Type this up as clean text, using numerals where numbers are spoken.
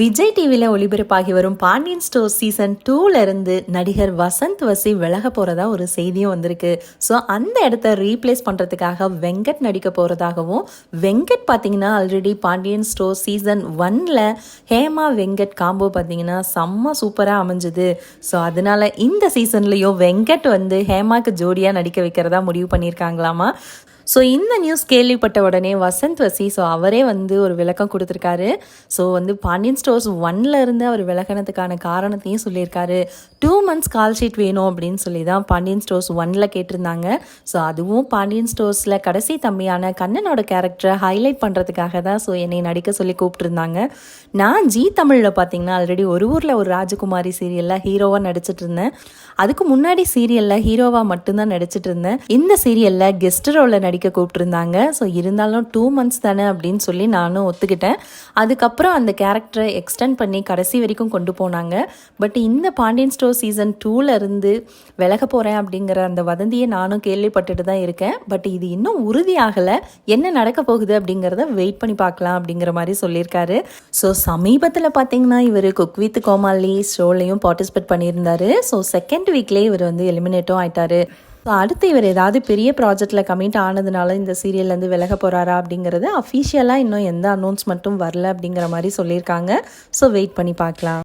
விஜய் டிவியில் ஒளிபரப்பாகி வரும் Pandian stores season 2ல இருந்து நடிகர் வசந்த் வசி விலக போகிறதா ஒரு செய்தியும் வந்திருக்கு. ஸோ அந்த இடத்த ரீப்ளேஸ் பண்ணுறதுக்காக வெங்கட் நடிக்க போகிறதாகவும், வெங்கட் பார்த்தீங்கன்னா ஆல்ரெடி பாண்டியன் ஸ்டோர்ஸ் சீசன் 1ல் ஹேமா வெங்கட் காம்போ பார்த்தீங்கன்னா செம்ம சூப்பராக அமைஞ்சுது. ஸோ அதனால இந்த சீசன்லேயும் வெங்கட் வந்து ஹேமாக்கு ஜோடியாக நடிக்க வைக்கிறதா முடிவு பண்ணியிருக்காங்களாமா. ஸோ இந்த நியூஸ் கேள்விப்பட்ட உடனே வசந்த் வசி அவரே வந்து ஒரு விளக்கம் கொடுத்துருக்காரு. ஸோ வந்து பாண்டியன் ஸ்டோர்ஸ் 1ல இருந்து அவர் விலகினதுக்கான காரணத்தையும் சொல்லியிருக்காரு. 2 months கால் ஷீட் வேணும் அப்படின்னு சொல்லி தான் பாண்டியன் ஸ்டோர்ஸ் 1ல கேட்டிருந்தாங்க. ஸோ அதுவும் பாண்டியன் ஸ்டோர்ஸில் கடைசி தம்பியான கண்ணனோட கேரக்டரை ஹைலைட் பண்ணுறதுக்காக தான் என்னை நடிக்க சொல்லி கூப்பிட்டுருந்தாங்க. நான் ஜி தமிழில் பார்த்தீங்கன்னா ஆல்ரெடி ஒரு ஊரில் ஒரு ராஜகுமாரி சீரியலில் ஹீரோவாக நடிச்சிட்டு இருந்தேன். அதுக்கு முன்னாடி சீரியலில் ஹீரோவாக மட்டும்தான் நடிச்சிட்டு இருந்தேன். இந்த சீரியலில் கெஸ்ட் ரோலில் நடிக்க கூப்பிட்டுருந்தாங்க. ஸோ இருந்தாலும் 2 months தானே அப்படின்னு சொல்லி நானும் ஒத்துக்கிட்டேன். அதுக்கப்புறம் அந்த கேரக்டரை எக்ஸ்டெண்ட் பண்ணி கடைசி வரைக்கும் கொண்டு போனாங்க. பட் இந்த பாண்டியன் ஸ்டோர் சீசன் 2ல இருந்து விலக போகிறேன் அப்படிங்கிற அந்த வதந்தியை நானும் கேள்விப்பட்டுட்டு தான் இருக்கேன். பட் இது இன்னும் உறுதியாகலை. என்ன நடக்க போகுது அப்படிங்கிறத வெயிட் பண்ணி பார்க்கலாம் அப்படிங்கிற மாதிரி சொல்லியிருக்காரு. ஸோ சமீபத்தில் பார்த்தீங்கன்னா இவர் குக் வித் கோமாளி ஷோலையும் பார்ட்டிசிபேட் பண்ணியிருந்தாரு. ஸோ செகண்ட் வீக்லேயே இவர் வந்து எலிமினேட்டும் ஆயிட்டாரு. ஸோ அடுத்து இவர் ஏதாவது பெரிய ப்ராஜெக்டில் கமிட் ஆனதுனால இந்த சீரியல்லேருந்து விலக போகிறாரா அப்படிங்கிறது அஃபிஷியலாக இன்னும் எந்த அனௌன்ஸ்மெண்ட்டும் வரல அப்படிங்கிற மாதிரி சொல்லியிருக்காங்க. ஸோ வெயிட் பண்ணி பார்க்கலாம்.